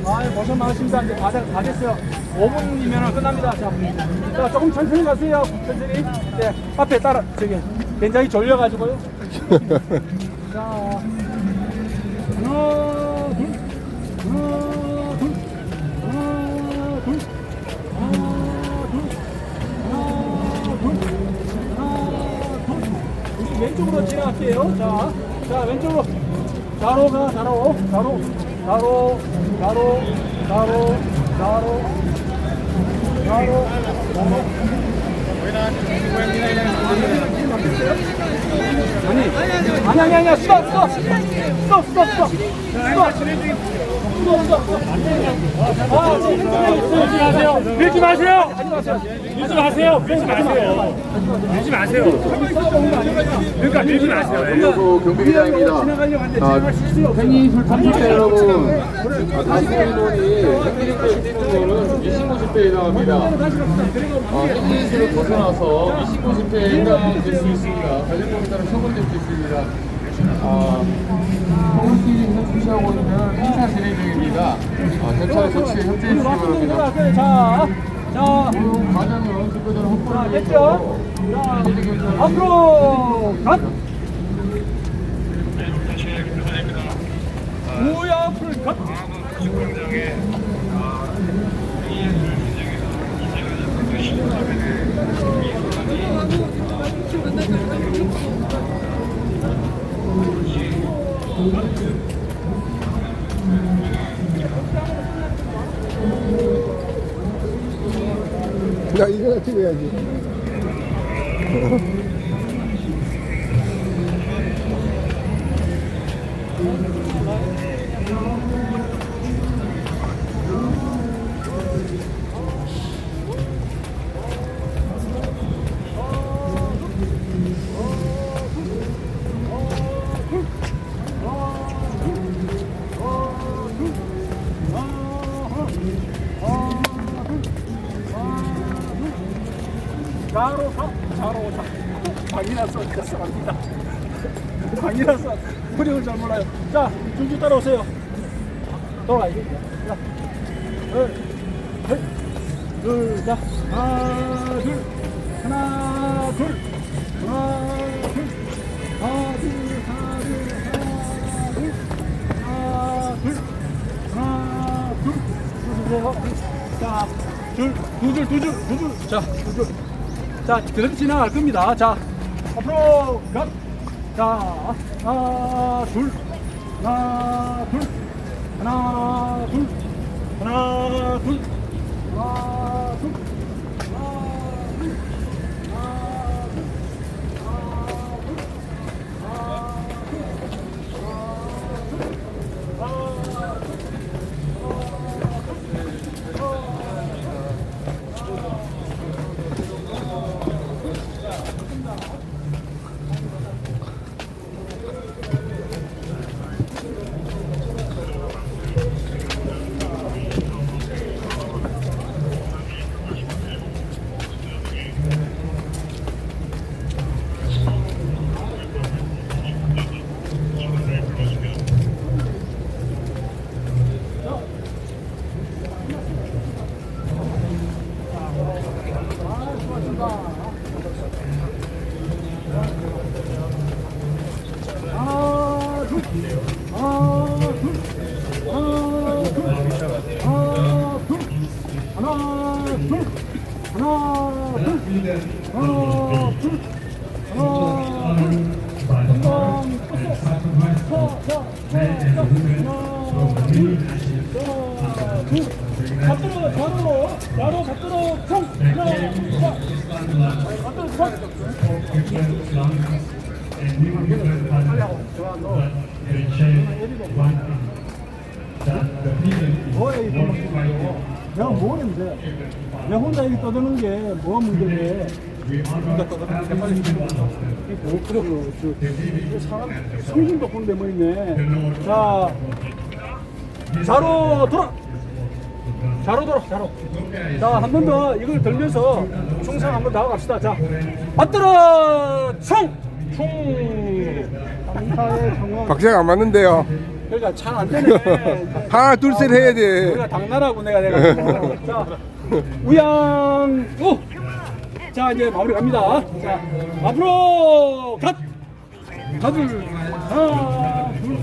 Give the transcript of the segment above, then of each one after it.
아, 벌써 많으십니다. 이제 다 됐어요. 5분이면 끝납니다. 자, 조금 천천히 가세요. 천천히. 네, 앞에 따라, 굉장히 졸려가지고요. 자, 하나, 둘, 하나, 둘, 하나, 둘, 하나, 둘, 하나, 둘. 왼쪽으로 지나갈게요. 자, 왼쪽으로. 좌로 가, 좌로. 아니, 스톱. 밀지 마세요. 그러니까 밀지 마세요. 경비기장입니다. 팽이 술탄집대 여러분, 다스인원이 팽이를 뛰는 거는 미신고 집회에 해당합니다. 팽이술을 벗어나서 미신고 집회에 해당될 수 있습니다. 관련법에 따라 처벌될 수 있습니다. 서울시에서 주시하고 있는 행사 진행 중입니다. 경찰 조치에 협조해 주시기 바랍니다. 자, 과정은 그대로 확보를 됐죠? 자, 앞으로 갓! 우야 앞으로 갓! 야, 이거 찍어야지. 방이라서 흐름을 잘 몰라요. 자, 줄줄 따라오세요. 돌아가야지. 자, 둘, 자, 하나, 둘, 하나, 둘, 하나, 둘, 하나, 둘, 하나, 둘, 하나, 둘, 주세요. 자, 두 줄. 자, 두 줄. 자, 그렇게 지나갈 겁니다. 자, 앞으로 가. 자, 하나, 둘, 하나, 둘, 하나, 둘, 하나, 둘, 하나, 둘, 야로 잡도록 총! 내가 뭐 했는데 내가 혼자 여기 떠드는 게 뭐가 문제인데 혼자 떠드는 게 빨리 사람 성질도 혼내 버리네. 자, 좌로 돌아. 자, 한 번 더 이걸 들면서 충성 한번 나아갑시다. 자, 맞들어 총! 상사의 정원. 박자가 안 맞는데요. 그러니까 잘 안 되네. 하나 둘 셋 해야 돼. 우리가 당나라고 내가 돼가지고. 자, 우양 우. 자, 이제 마무리 갑니다. 자, 앞으로 갓. 가둘 하나 둘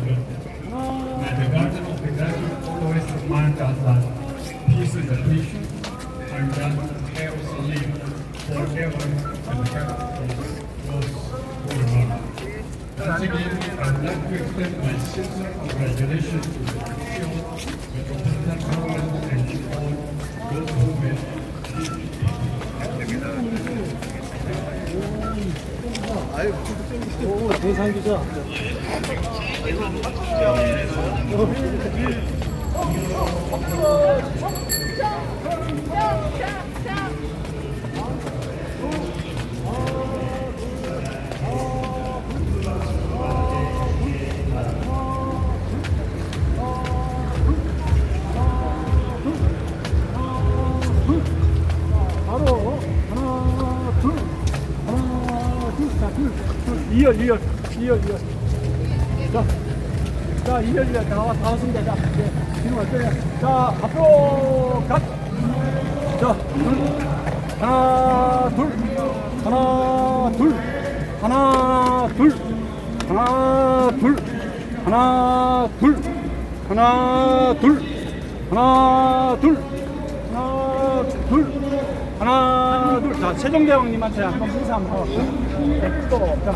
오, 대상 기자. 바로 하나 둘 자, 둘 2열 자 2열 다 왔습니다. 자 이제 지금 어때요? 자 앞으로 갓. 자 둘 하나 둘 하나 둘 하나 둘 하나 둘 하나 둘 하나 둘 하나 둘 하나 둘. 자 세종대왕님한테 한번 인사 한번 하고 또 자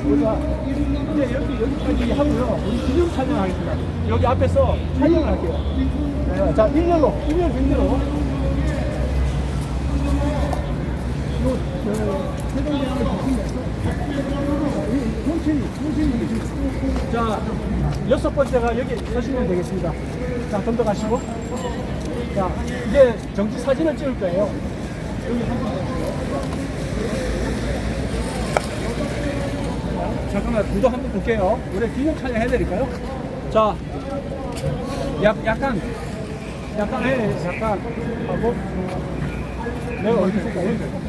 우리가 이제 여기까지 하고요. 우리 기념 촬영하겠습니다. 여기 앞에서 촬영을 할게요. 네, 자 1열로 1열 빈대로 세종대왕을 자 6번째가 여기 서시면 되겠습니다. 자 좀 더 가시고 자 이제 정치 사진을 찍을 거예요. 여기 한번 잠깐만 구도 한번 볼게요. 우리 기념 촬영 해드릴까요? 자 약간 하고 내가 어디 있을까요?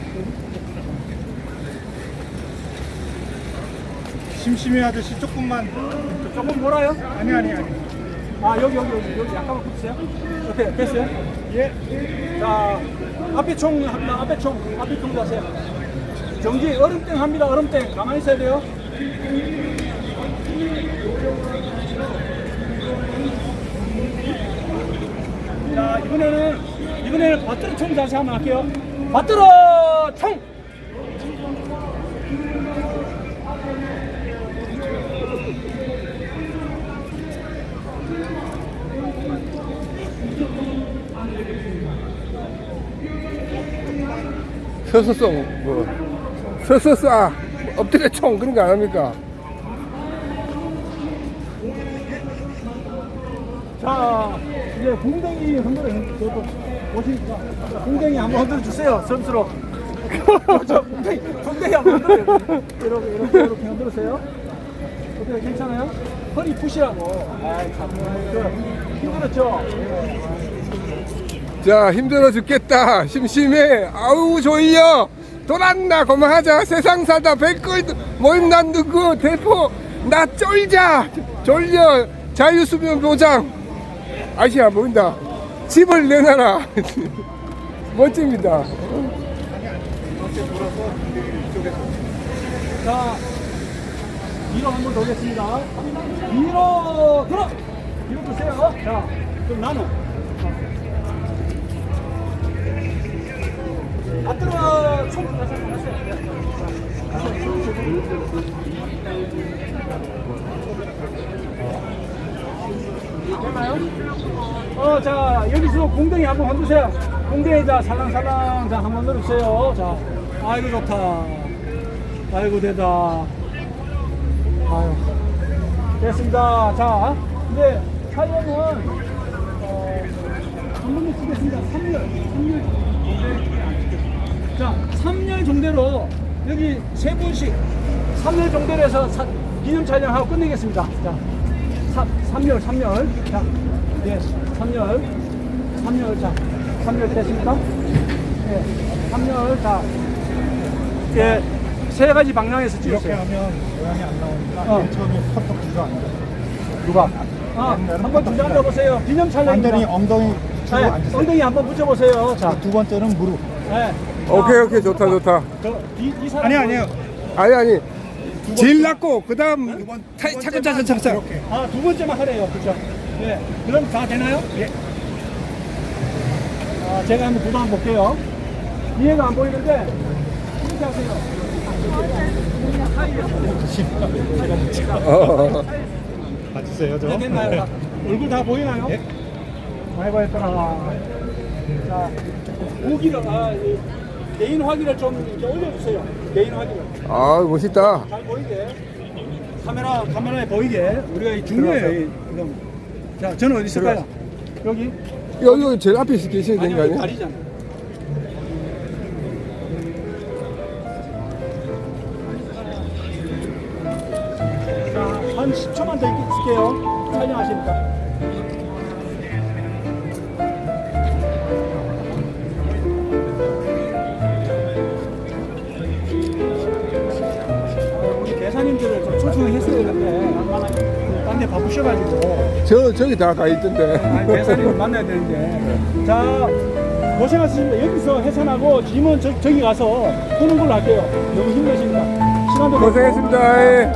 심심해 아저씨 조금만. 조금 몰아요? 아니. 아 여기 약간만 붙으세요. 어때 됐어요? 예. 자 앞에 총 합니다. 앞에 총 자세요. 정지 얼음땡 합니다. 얼음땡 가만히 있어야 돼요. 자 이번에는 바트로 총 자세 한번 할게요. 바트로 총. 서서 엎드려 총 그런 거 안 합니까? 자 이제 궁뎅이 흔들어 오시니까 궁뎅이 한번 흔들어 주세요. 점수로. 저 궁뎅이 한번 흔들어요. 이렇게 흔들으세요. 어때요? 괜찮아요? 허리 푸시라고. 아이 참 힘들었죠? 자 힘들어 죽겠다. 심심해. 아우 졸려. 돌았나 그만하자. 세상 살다 백골 모임 난두고 대포 나 쫄자. 졸려. 자유수면 보장. 아시아 보인다. 집을 내놔라. 멋집니다. 자 뒤로 한번 돌겠습니다. 뒤로 들어. 뒤로 드세요. 자 그럼 나는 앞으로 총 다시 한번 하세요. 자 여기서 공댕이 한번 흔드세요. 공댕이 자 살랑살랑 자 한번 넣어주세요. 자 아이고 좋다. 아이고 되다. 아유 됐습니다. 자 이제 촬영은 한 번만 찍겠습니다. 3열 자 3열 정도로 여기 세 분씩 3열 정도로 해서 기념 촬영하고 끝내겠습니다. 자 3열 자 네, 3열 자 3열 됐습니까? 네, 3열 자 예, 세 가지 방향에서 찍었어요. 이렇게 하면 모양이 안 나오니까 어. 처음에 컷떡 주저앉아. 누가? 한번 주저앉아 보세요. 기념 촬영입니다. 완전히 엉덩이 치고 네, 앉으세요. 엉덩이 한번 붙여보세요. 자, 두 번째는 무릎. 네. 오케이 좋다. 이 사람 아니에요. 아니 제일 낮고 그 다음 차근차근 이렇게. 두 번째만 하래요. 그죠? 네. 그럼 다 되나요? 예. 제가 한번 구도 한번 볼게요. 이해가 안 보이는데, 이렇게 하세요. 맞으세요, 저? 네, 됐나요? 얼굴 다 보이나요? 예. 아이고, 했더라. 자, 무기를, 이 개인 확인을 좀 이렇게 올려주세요. 개인 확인을. 아 멋있다. 잘 보이게. 카메라에 보이게. 우리가 이 중요해요. 이거. 자, 저는 어디 있을까요? 여기? 여기 제일 앞에 계셔야 되는 거 여기 아니야? 다리잖아. 자, 한 10초만 더 있을게요. 촬영하시니까. 우리 대사님들을 좀 초청했어야 되는데, 딴 데 바쁘셔가지고. 저기 다 가 있던데. 아니, 대사님을 만나야 되는데. 자, 고생하셨습니다. 여기서 해산하고 짐은 저기 가서 푸는 걸로 할게요. 너무 힘드시니까. 시간도 고생했습니다. 예.